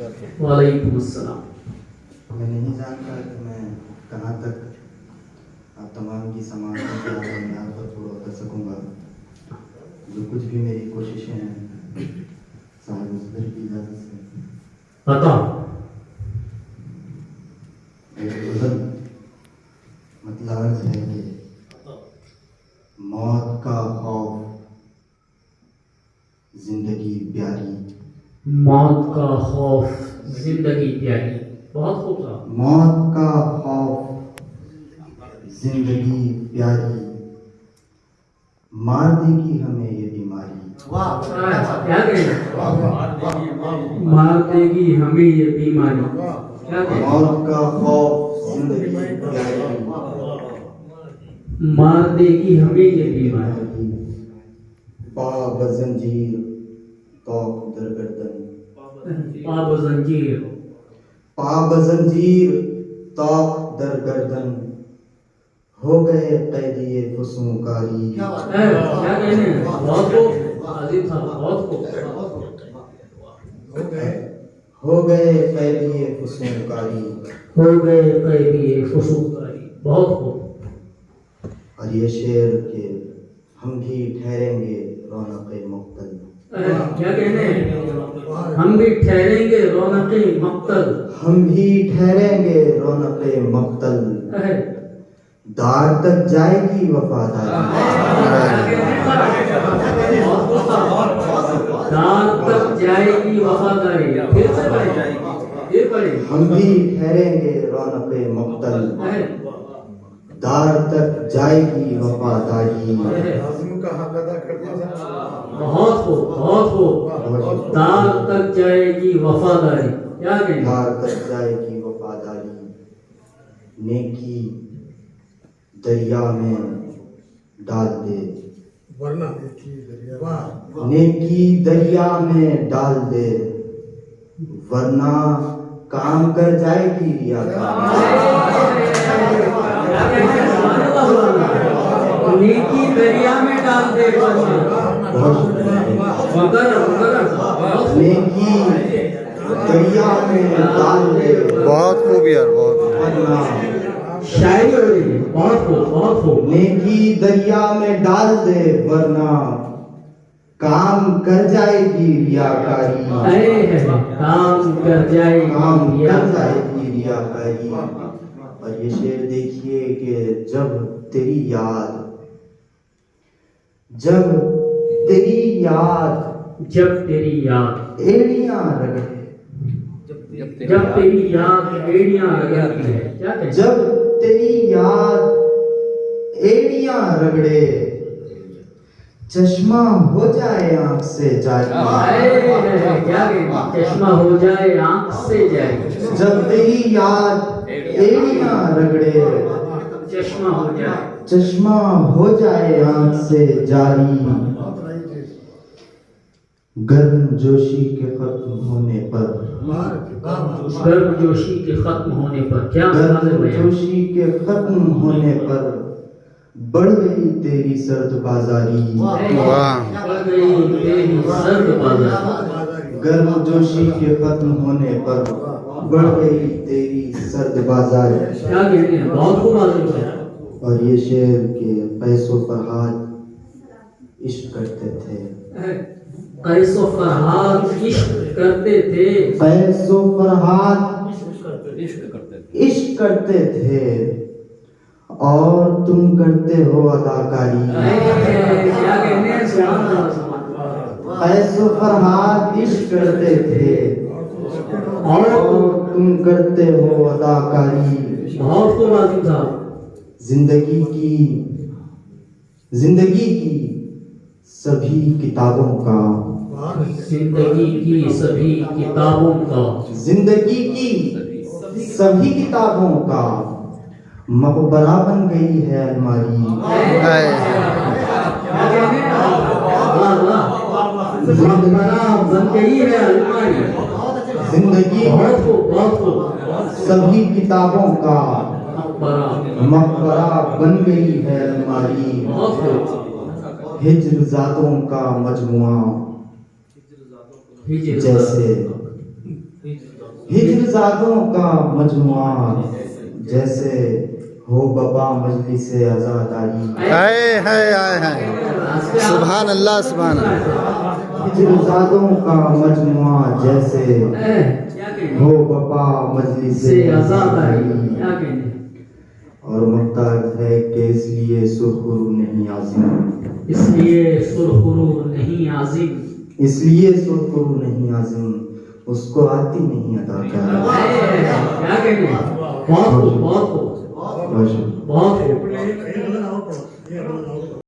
वालेकुम अस्सलाम। मैं नहीं जानता कि मैं कहाँ तक आप तमाम की समानता के आधार पर पूरा कर सकूँगा। जो कुछ भी मेरी कोशिशें हैं साहब मुस्तर की इजाज़त से बता। मतलब अर्ज़ है कि मौत का खौफ जिंदगी प्यारी, मौत का खौफ जिंदगी प्यारी। बहुत खूबसूरत। मौत का खौफ जिंदगी प्यारी, मार देगी हमें ये बीमारी। क्या कहना? मार देगी हमें ये बीमारी। क्या कहना? मौत का खौफ जिंदगी प्यारी, मार देगी हमें ये बीमारी। पाब जंजीर तौक दर गर्दन, पाब जंजीर पाब जंजीर तौक दर गर्दन, हो गए कैदिए फुसूकारी। क्या कहने? बहुत खूब अजीब साहब, बहुत खूब। हो गए कैदिए फुसूकारी, हो गए कैदी फुसूकारी। बहुत खूब। और ये शेर के हम भी ठहरेंगे रौनक़े मुक़्तल। क्या कहने? हम भी ठहरेंगे रौनक़े मक़्तल। हम भी ठहरेंगे रौनक़े मुक़्तल, दार तक जाएगी वफादारी। दार तक जाएगी वफादारी। फिर से पढ़े। ये पढ़े। हम भी ठहरेंगे रौनक़े मुक़्तल, दार तक जाएगी वफादारी। बहुत खूब, बहुत खूब। दार तक जाएगी वफादारी। क्या कहने? दार तक जाएगी वफादारी, नेकी दरिया में डाल दे, वरना नेकी दरिया में डाल दे, वरना काम कर जाएगी नेकी दरिया में डाल दे, नेकी दरिया में डाल दे। बहुत खूब यार, बहुत वरना शायरी हो रही है। बहुत खूब, बहुत खूब। नेकी दरिया में डाल दे, वरना काम कर जाएगी रियाकारी। काम कर जाएगी, काम कर जाएगी रियाकारी। और ये शेर देखिए कि जब तेरी याद, जब तेरी याद, जब तेरी याद एड़ियां रगड़े, जब तेरी याद एड़ियां रगड़ती है। क्या कहते? जब तेरी याद एड़ियां रगड़े, चश्मा हो जाए आंख से जारी। क्या कहते? चश्मा हो जाए आंख से जाए। जब तेरी याद एड़ियां रगड़े, चश्मा हो जाए, चश्मा हो जाए आंख से जारी। गर्मजोशी के खत्म होने पर, गर्मजोशी के खत्म होने पर। क्या? गर्मजोशी के खत्म होने पर बढ़ गई तेरी सर्द बाजारी। बढ़ गई तेरी सर्द बाजारी। गर्मजोशी के खत्म होने पर बढ़ गई तेरी सर्द बाजारी। क्या कहते हैं? बहुत खूब आदमी है। और ये शेर के पैसों फरहाद इश्क करते थे, कैसो फरहाद इश्क करते थे। पैसों फरहाद इश्क करते थे, और तुम करते हो अदाकारी। क्या कहते हैं? पैसों फरहाद इश्क करते थे, और तुम करते हो अदाकारी। बहुत खूब आदमी साहब। जिंदगी की सभी किताबों का, जिंदगी की सभी किताबों का, जिंदगी की सभी किताबों का मकबरा बन गई है अलमारी। मकबरा बन गई है अलमारी। जिंदगी सभी किताबों का मकबरा बन गई है अलमारी। हिज्र ज़ातों का मजमुआ जैसे हिजरजादों का मजमुआ जैसे हो बबा मजलिस आजादारी। है सुभान अल्लाह सुभान अल्लाह। हिजरजादों का मजमुआ जैसे हो बबा मजलिस आजादारी। और मुमताज है कि इसलिए सुरखुरू नहीं आजिम, इसलिए सुरखुरू नहीं आजिम, इसलिए सुरखुरू नहीं आजिम, उसको आती नहीं अदा कर। क्या कहने, बहुत खूब, बहुत खूब, बहुत बहुत खूब।